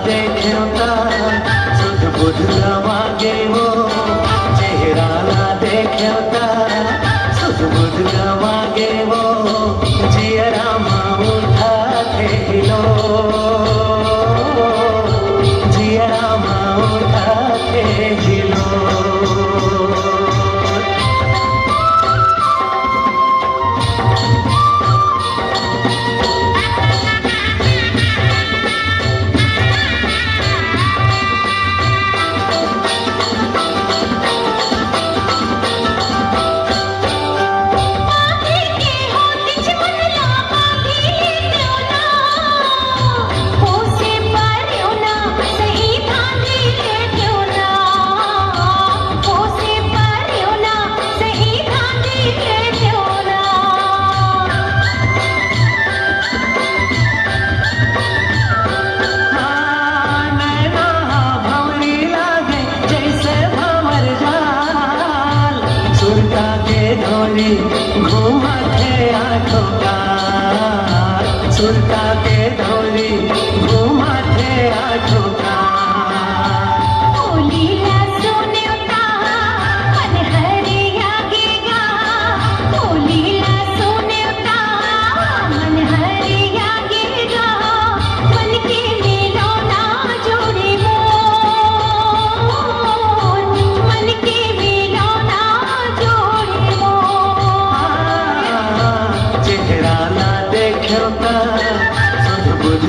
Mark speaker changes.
Speaker 1: देखेता सुध बुध गवागे वो चेहरा ना देखेता सुध बुध गवागे वो जियरा माँ उठा के हिलो जियरा माँ उठा के हिलो घूमा थे आठों का सुरता के धोली घूमा थे आठों का सुध बुध